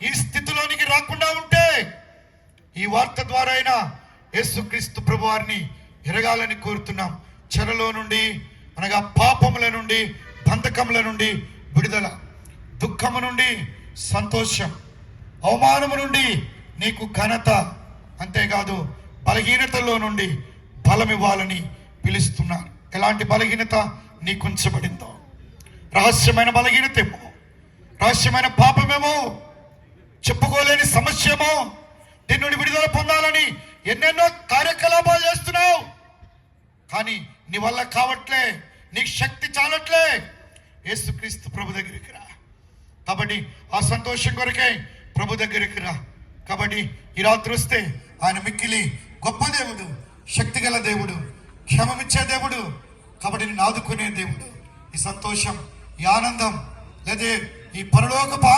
ఈ స్థితిలోనికి రాకుండా ఉంటే ఈ వార్త ద్వారా అయినా యేసుక్రీస్తు ప్రభువారిని ఎరగాలని కోరుతున్నాం. చెరలో నుండి అనగా పాపముల నుండి, బంధకముల నుండి విడుదల, దుఃఖము నుండి సంతోషం, అవమానము నుండి నీకు ఘనత, అంతేకాదు బలహీనతలో నుండి బలం ఇవ్వాలని పిలుస్తున్నారు. ఎలాంటి బలహీనత నీకు ఉంచబడిందో, రహస్యమైన బలహీనత ఏమో, రహస్యమైన పాపమేమో, చెప్పుకోలేని సమస్య ఏమో, దీని నుండి విడుదల పొందాలని ఎన్నెన్నో కార్యకలాపాలు చేస్తున్నావు, కానీ నీ వల్ల కావట్లే, నీకు శక్తి చాలట్లే. యేసుక్రీస్తు ప్రభు దగ్గరికి రా. కాబట్టి ఆ సంతోషం కొరకే ప్రభు దగ్గరికి రా. కాబట్టి ఈ రాత్రి వస్తే ఆయన మిక్కిలి గొప్ప దేవుడు, శక్తి గల దేవుడు, క్షమమిచ్చే దేవుడు, కాబట్టి నేను ఆదుకునే దేవుడు. ఈ సంతోషం, ఈ ఆనందం, లేదా ఈ పరలోకపు